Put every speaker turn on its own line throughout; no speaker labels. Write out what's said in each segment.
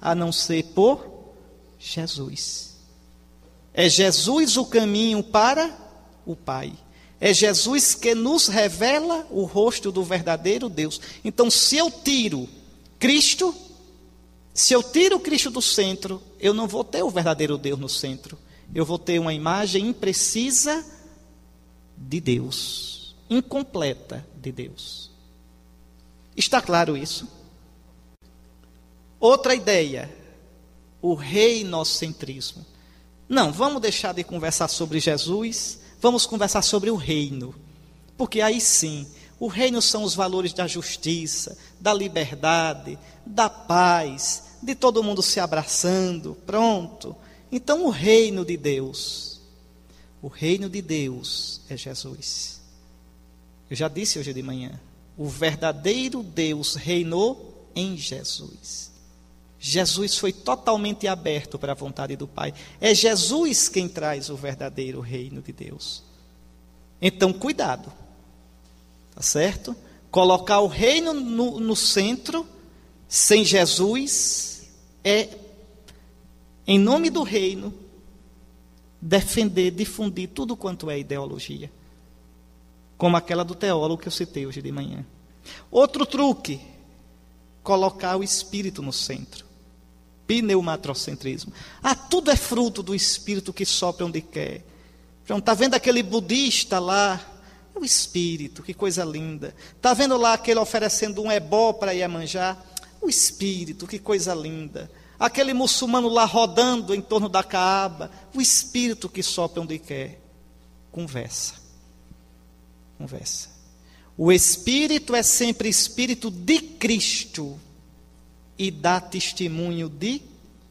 a não ser por Jesus. É Jesus o caminho para o Pai. É Jesus que nos revela o rosto do verdadeiro Deus. Então, se eu tiro Cristo do centro, eu não vou ter o verdadeiro Deus no centro. Eu vou ter uma imagem imprecisa de Deus, incompleta de Deus. Está claro isso? Outra ideia, o reinocentrismo. Não, vamos deixar de conversar sobre Jesus, vamos conversar sobre o reino. Porque aí sim, o reino são os valores da justiça, da liberdade, da paz, de todo mundo se abraçando, pronto. Então o reino de Deus é Jesus. Eu já disse hoje de manhã, o verdadeiro Deus reinou em Jesus. Jesus foi totalmente aberto para a vontade do Pai. É Jesus quem traz o verdadeiro reino de Deus. Então, cuidado. Tá certo? Colocar o reino no centro, sem Jesus, é, em nome do reino, defender, difundir tudo quanto é ideologia. Como aquela do teólogo que eu citei hoje de manhã. Outro truque, colocar o Espírito no centro. Pneumatrocentrismo. Tudo é fruto do Espírito que sopra onde quer. Então, está vendo aquele budista lá? É o Espírito, que coisa linda. Está vendo lá aquele oferecendo um ebó para Iemanjá? O Espírito, que coisa linda. Aquele muçulmano lá rodando em torno da Caaba? O Espírito que sopra onde quer. Conversa. O Espírito é sempre Espírito de Cristo. E dá testemunho de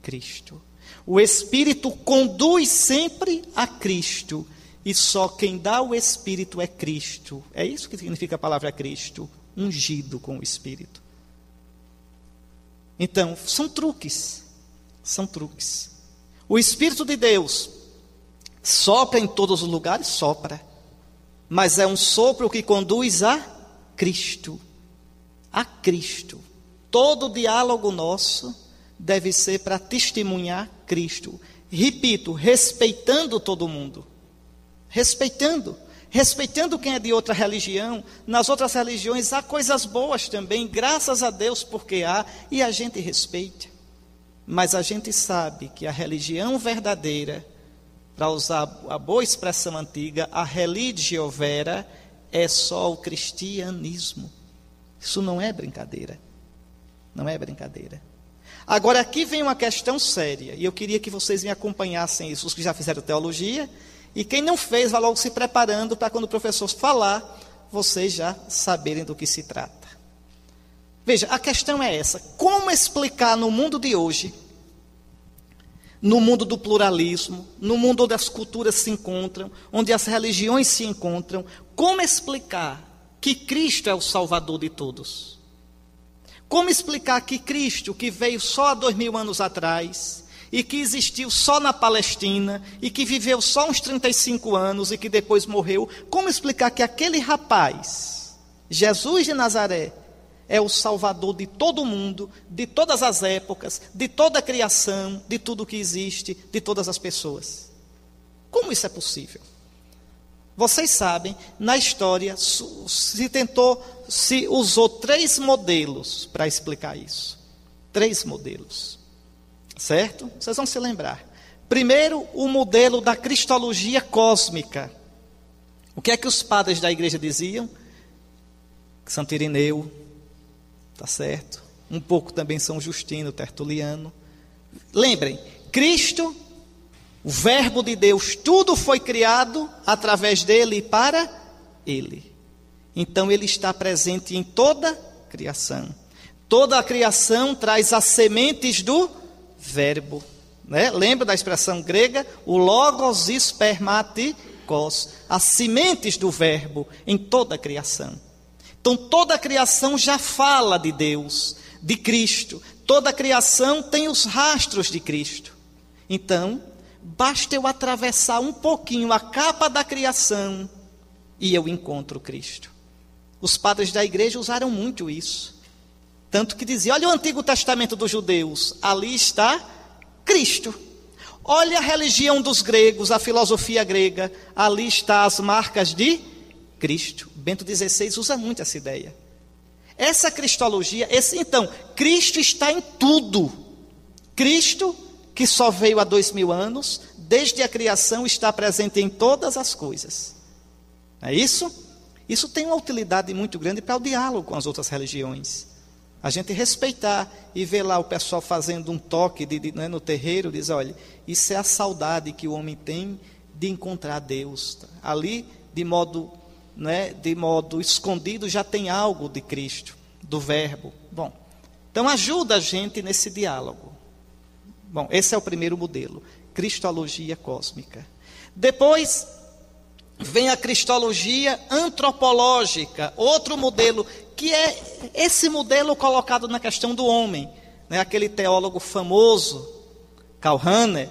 Cristo. O Espírito conduz sempre a Cristo. E só quem dá o Espírito é Cristo. É isso que significa a palavra Cristo. Ungido com o Espírito. Então, são truques. O Espírito de Deus sopra em todos os lugares? Sopra. Mas é um sopro que conduz a Cristo. A Cristo. Todo diálogo nosso deve ser para testemunhar Cristo. Repito, respeitando todo mundo. Respeitando quem é de outra religião. Nas outras religiões há coisas boas também, graças a Deus porque há, e a gente respeita. Mas a gente sabe que a religião verdadeira, para usar a boa expressão antiga, a religio vera, é só o cristianismo. Isso não é brincadeira. Não é brincadeira. Agora aqui vem uma questão séria, e eu queria que vocês me acompanhassem isso, os que já fizeram teologia, e quem não fez, vai logo se preparando para quando o professor falar, vocês já saberem do que se trata. Veja, a questão é essa: como explicar no mundo de hoje, no mundo do pluralismo, no mundo onde as culturas se encontram, onde as religiões se encontram, como explicar que Cristo é o Salvador de todos? Como explicar que Cristo, que veio só há 2000 anos atrás, e que existiu só na Palestina, e que viveu só uns 35 anos, e que depois morreu, como explicar que aquele rapaz, Jesus de Nazaré, é o Salvador de todo mundo, de todas as épocas, de toda a criação, de tudo que existe, de todas as pessoas? Como isso é possível? Vocês sabem, na história, se usou 3 modelos para explicar isso. 3 modelos. Certo? Vocês vão se lembrar. Primeiro, o modelo da cristologia cósmica. O que é que os padres da igreja diziam? Santo Irineu, tá certo? Um pouco também São Justino, Tertuliano. Lembrem, Cristo, o verbo de Deus, tudo foi criado através dele e para ele. Então ele está presente em toda a criação. Toda a criação traz as sementes do verbo. Né? Lembra da expressão grega? O logos espermatikos. As sementes do verbo em toda a criação. Então toda a criação já fala de Deus, de Cristo. Toda a criação tem os rastros de Cristo. Então, basta eu atravessar um pouquinho a capa da criação e eu encontro Cristo. Os padres da igreja usaram muito isso. Tanto que dizia, olha o Antigo Testamento dos judeus, ali está Cristo. Olha a religião dos gregos, a filosofia grega, ali está as marcas de Cristo. Bento XVI usa muito essa ideia. Essa cristologia, então, Cristo está em tudo. Cristo, que só veio há 2000 anos, desde a criação está presente em todas as coisas. É isso? Isso tem uma utilidade muito grande para o diálogo com as outras religiões. A gente respeitar e ver lá o pessoal fazendo um toque no terreiro, diz, olha, isso é a saudade que o homem tem de encontrar Deus. Ali, de modo escondido, já tem algo de Cristo, do verbo. Bom, então ajuda a gente nesse diálogo. Bom, esse é o primeiro modelo, cristologia cósmica. Depois vem a cristologia antropológica, outro modelo, que é esse modelo colocado na questão do homem, né? Aquele teólogo famoso, Karl Rahner,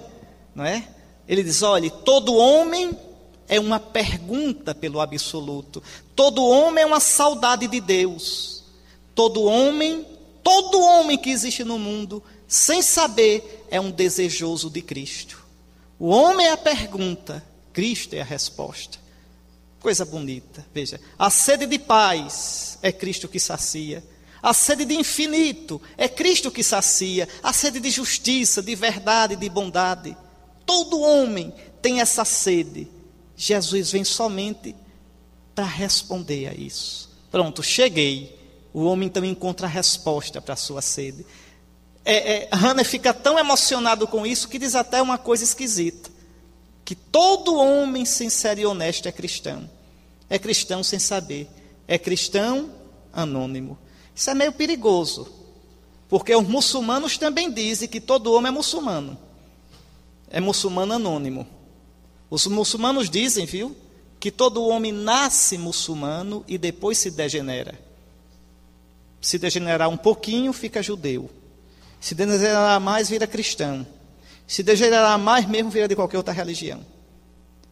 não é? Ele diz, olha, todo homem é uma pergunta pelo absoluto, todo homem é uma saudade de Deus, todo homem que existe no mundo, sem saber, é um desejoso de Cristo. O homem é a pergunta, Cristo é a resposta. Coisa bonita, veja, a sede de paz é Cristo que sacia, a sede de infinito é Cristo que sacia, a sede de justiça, de verdade, de bondade. Todo homem tem essa sede. Jesus vem somente para responder a isso. Pronto, cheguei. O homem então encontra a resposta para a sua sede. Rahner fica tão emocionado com isso que diz até uma coisa esquisita, que todo homem sincero e honesto é cristão. É cristão sem saber. É cristão anônimo. Isso é meio perigoso, porque os muçulmanos também dizem que todo homem é muçulmano. É muçulmano anônimo. Os muçulmanos dizem, viu, que todo homem nasce muçulmano e depois se degenera. Se degenerar um pouquinho, fica judeu. Se degenerar mais, vira cristão. Se degenerar mais mesmo, vira de qualquer outra religião.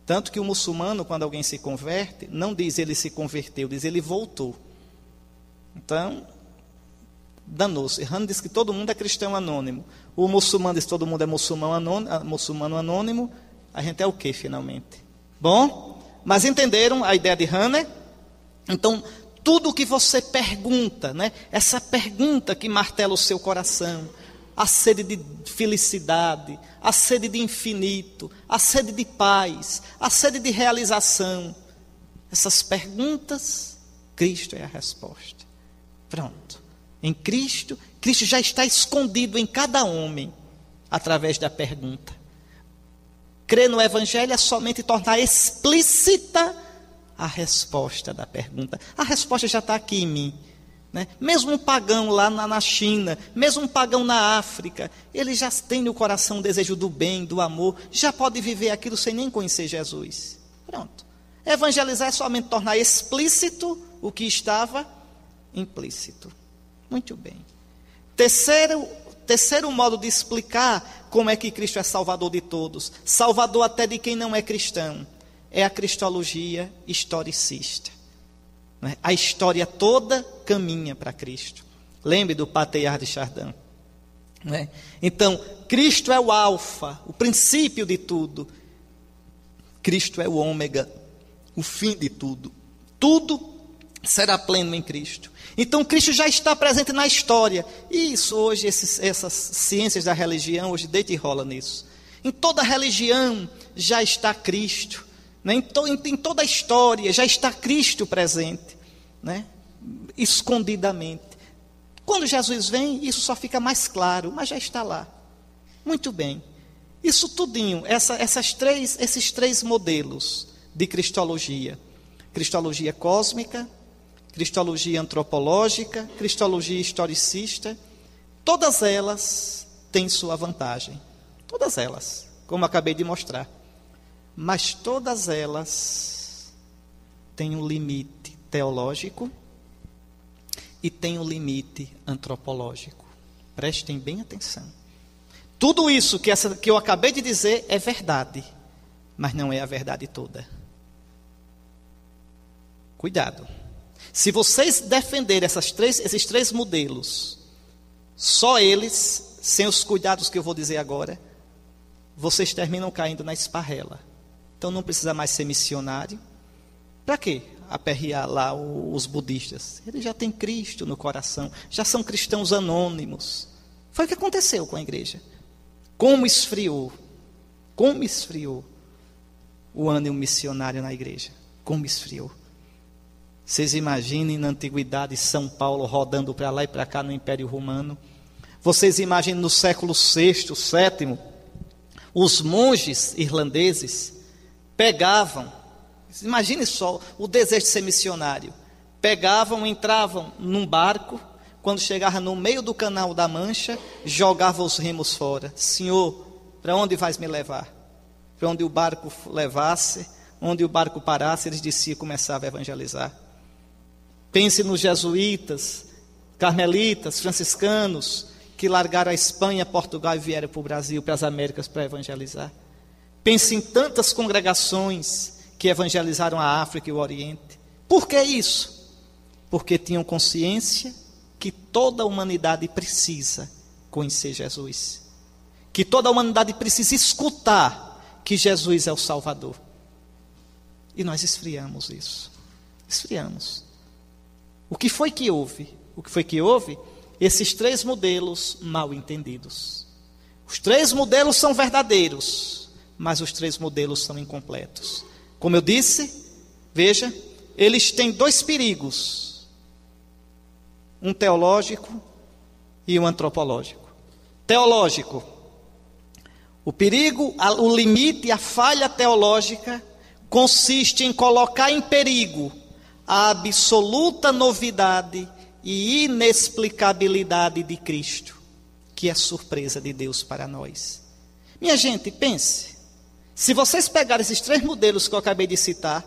Tanto que o muçulmano, quando alguém se converte, não diz ele se converteu, diz ele voltou. Então, danou-se. Rahner diz que todo mundo é cristão anônimo. O muçulmano diz que todo mundo é muçulmano anônimo. A gente é o quê, finalmente? Bom, mas entenderam a ideia de Rahner? Então, tudo o que você pergunta, né? Essa pergunta que martela o seu coração, a sede de felicidade, a sede de infinito, a sede de paz, a sede de realização. Essas perguntas, Cristo é a resposta. Pronto. Em Cristo, Cristo já está escondido em cada homem, através da pergunta. Crer no Evangelho é somente tornar explícita a resposta da pergunta. A resposta já está aqui em mim. Né? Mesmo um pagão lá na China, mesmo um pagão na África, ele já tem no coração o desejo do bem, do amor, já pode viver aquilo sem nem conhecer Jesus. Pronto. Evangelizar é somente tornar explícito o que estava implícito. Muito bem. Terceiro modo de explicar como é que Cristo é salvador de todos, salvador até de quem não é cristão, é a cristologia historicista. A história toda caminha para Cristo. Lembre do Patriarca de Chardin. Então, Cristo é o alfa, o princípio de tudo. Cristo é o ômega, o fim de tudo. Tudo será pleno em Cristo. Então, Cristo já está presente na história. E isso hoje, essas ciências da religião, hoje deita e rola nisso. Em toda religião já está Cristo. Né? Em toda a história já está Cristo presente, né? Escondidamente. Quando Jesus vem, isso só fica mais claro, mas já está lá. Muito bem. Isso tudinho, esses três modelos de cristologia. Cristologia cósmica, cristologia antropológica, cristologia historicista, todas elas têm sua vantagem. Todas elas, como eu acabei de mostrar. Mas todas elas têm um limite teológico e têm um limite antropológico. Prestem bem atenção. Tudo isso que eu acabei de dizer é verdade, mas não é a verdade toda. Cuidado. Se vocês defenderem esses três modelos, só eles, sem os cuidados que eu vou dizer agora, vocês terminam caindo na esparrela. Então não precisa mais ser missionário. Para quê? Aperrear lá os budistas. Eles já têm Cristo no coração, já são cristãos anônimos. Foi o que aconteceu com a igreja. Como esfriou o ânimo missionário na igreja. Como esfriou. Vocês imaginem na antiguidade São Paulo rodando para lá e para cá no Império Romano. Vocês imaginem no século VI, VII, os monges irlandeses pegavam, imagine só o desejo de ser missionário, pegavam, entravam num barco, quando chegava no meio do canal da Mancha, jogavam os remos fora. Senhor, para onde vais me levar? Para onde o barco levasse, onde o barco parasse, eles desciam e começavam a evangelizar. Pense nos jesuítas, carmelitas, franciscanos, que largaram a Espanha, Portugal e vieram para o Brasil, para as Américas, para evangelizar. Pense em tantas congregações que evangelizaram a África e o Oriente. Por que isso? Porque tinham consciência que toda a humanidade precisa conhecer Jesus. Que toda a humanidade precisa escutar que Jesus é o Salvador. E nós esfriamos isso. Esfriamos. O que foi que houve? O que foi que houve? Esses 3 modelos mal entendidos. Os 3 modelos são verdadeiros, mas os 3 modelos são incompletos. Como eu disse, veja, eles têm 2 perigos. Um teológico e um antropológico. Teológico. O perigo, o limite, a falha teológica consiste em colocar em perigo a absoluta novidade e inexplicabilidade de Cristo, que é surpresa de Deus para nós. Minha gente, pense, se vocês pegarem esses 3 modelos que eu acabei de citar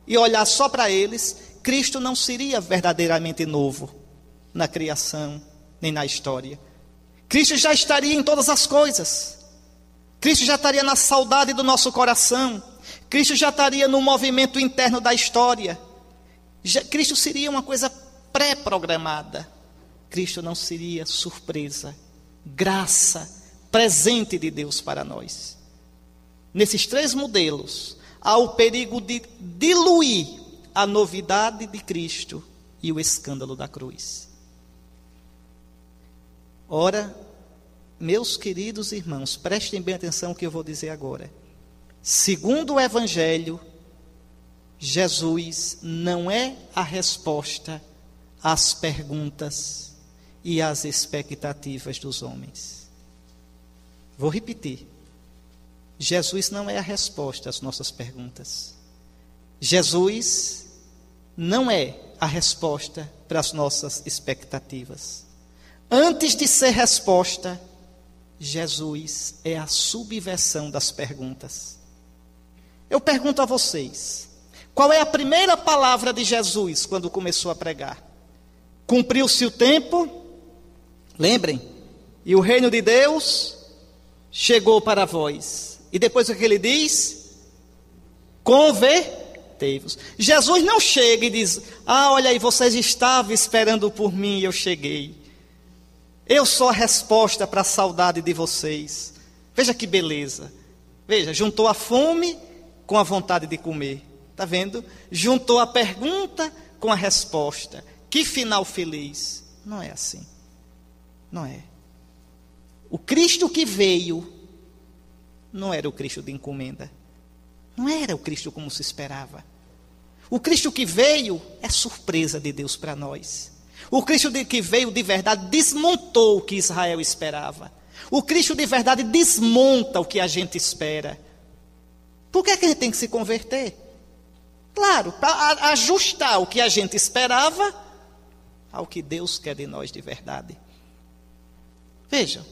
e olhar só para eles, Cristo não seria verdadeiramente novo na criação, nem na história. Cristo já estaria em todas as coisas. Cristo já estaria na saudade do nosso coração. Cristo já estaria no movimento interno da história. Cristo seria uma coisa pré-programada. Cristo não seria surpresa, graça, presente de Deus para nós. Nesses 3 modelos, há o perigo de diluir a novidade de Cristo e o escândalo da cruz. Ora, meus queridos irmãos, prestem bem atenção ao que eu vou dizer agora. Segundo o Evangelho, Jesus não é a resposta às perguntas e às expectativas dos homens. Vou repetir. Jesus não é a resposta às nossas perguntas. Jesus não é a resposta para as nossas expectativas. Antes de ser resposta, Jesus é a subversão das perguntas. Eu pergunto a vocês, qual é a primeira palavra de Jesus quando começou a pregar? Cumpriu-se o tempo, lembrem, e o reino de Deus chegou para vós. E depois o que ele diz? Convertei-vos. Jesus não chega e diz, olha aí, vocês estavam esperando por mim e eu cheguei. Eu sou a resposta para a saudade de vocês. Veja que beleza. Veja, juntou a fome com a vontade de comer. Está vendo? Juntou a pergunta com a resposta. Que final feliz. Não é assim. Não é. O Cristo que veio não era o Cristo de encomenda. Não era o Cristo como se esperava. O Cristo que veio é surpresa de Deus para nós. O Cristo que veio de verdade desmontou o que Israel esperava. O Cristo de verdade desmonta o que a gente espera. Por que é que a gente tem que se converter? Claro, para ajustar o que a gente esperava ao que Deus quer de nós de verdade. Veja,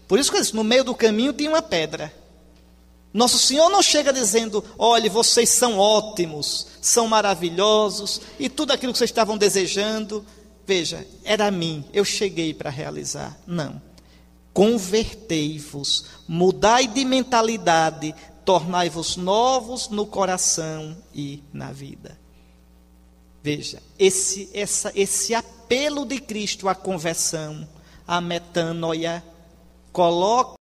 por isso que eu disse, no meio do caminho tinha uma pedra. Nosso Senhor não chega dizendo, olhe, vocês são ótimos, são maravilhosos, e tudo aquilo que vocês estavam desejando, veja, era a mim, eu cheguei para realizar. Não. Convertei-vos, mudai de mentalidade, tornai-vos novos no coração e na vida. Veja, esse apelo de Cristo à conversão, a metanoia, coloca